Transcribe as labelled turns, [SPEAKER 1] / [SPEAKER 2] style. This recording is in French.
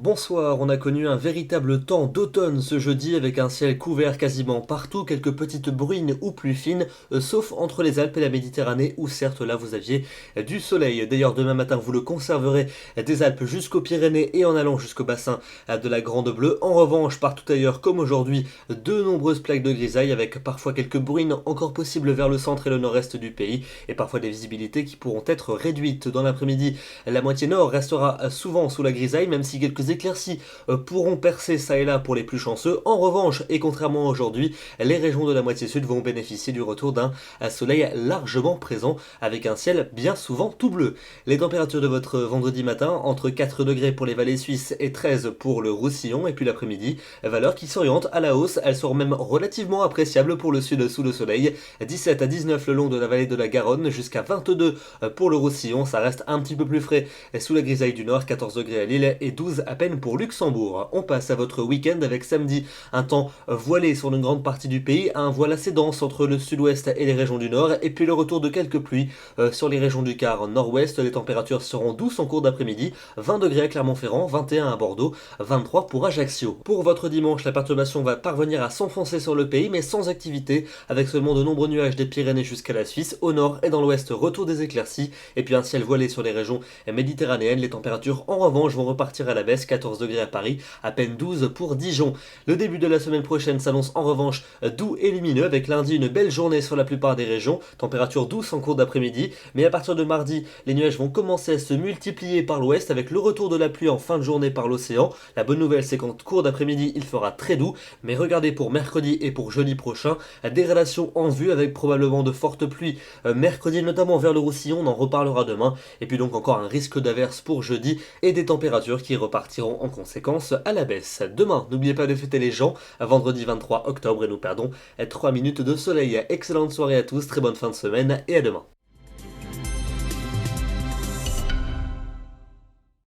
[SPEAKER 1] Bonsoir, on a connu un véritable temps d'automne ce jeudi avec un ciel couvert quasiment partout, quelques petites bruines ou pluies fines, sauf entre les Alpes et la Méditerranée où certes là vous aviez du soleil. D'ailleurs demain matin vous le conserverez des Alpes jusqu'aux Pyrénées et en allant jusqu'au bassin de la Grande Bleue. En revanche, partout ailleurs comme aujourd'hui, de nombreuses plaques de grisaille avec parfois quelques bruines encore possibles vers le centre et le nord-est du pays et parfois des visibilités qui pourront être réduites dans l'après-midi. La moitié nord restera souvent sous la grisaille même si quelques éclaircies pourront percer ça et là pour les plus chanceux. En revanche, et contrairement à aujourd'hui, les régions de la moitié sud vont bénéficier du retour d'un soleil largement présent avec un ciel bien souvent tout bleu. Les températures de votre vendredi matin, entre 4 degrés pour les vallées suisses et 13 pour le Roussillon, et puis l'après-midi, valeurs qui s'orientent à la hausse, elles seront même relativement appréciables pour le sud sous le soleil, 17 à 19 le long de la vallée de la Garonne, jusqu'à 22 pour le Roussillon, ça reste un petit peu plus frais sous la grisaille du nord, 14 degrés à Lille et 12 à peine pour Luxembourg. On passe à votre week-end avec samedi un temps voilé sur une grande partie du pays, un voile assez dense entre le sud-ouest et les régions du nord, et puis le retour de quelques pluies sur les régions du quart nord-ouest. Les températures seront douces en cours d'après-midi, 20 degrés à Clermont-Ferrand, 21 à Bordeaux, 23 pour Ajaccio. Pour votre dimanche, la perturbation va parvenir à s'enfoncer sur le pays, mais sans activité, avec seulement de nombreux nuages des Pyrénées jusqu'à la Suisse. Au nord et dans l'ouest, retour des éclaircies, et puis un ciel voilé sur les régions méditerranéennes. Les températures en revanche vont repartir à la baisse, 14 degrés à Paris, à peine 12 pour Dijon. Le début de la semaine prochaine s'annonce en revanche doux et lumineux, avec lundi une belle journée sur la plupart des régions, température douce en cours d'après-midi, mais à partir de mardi, les nuages vont commencer à se multiplier par l'ouest avec le retour de la pluie en fin de journée par l'océan. La bonne nouvelle, c'est qu'en cours d'après-midi, il fera très doux, mais regardez pour mercredi et pour jeudi prochain, dégradation en vue avec probablement de fortes pluies mercredi, notamment vers le Roussillon, on en reparlera demain, et puis donc encore un risque d'averse pour jeudi et des températures qui repartiront en conséquence à la baisse. Demain, n'oubliez pas de fêter les gens, vendredi 23 octobre, et nous perdons 3 minutes de soleil. Excellente soirée à tous, très bonne fin de semaine et à demain.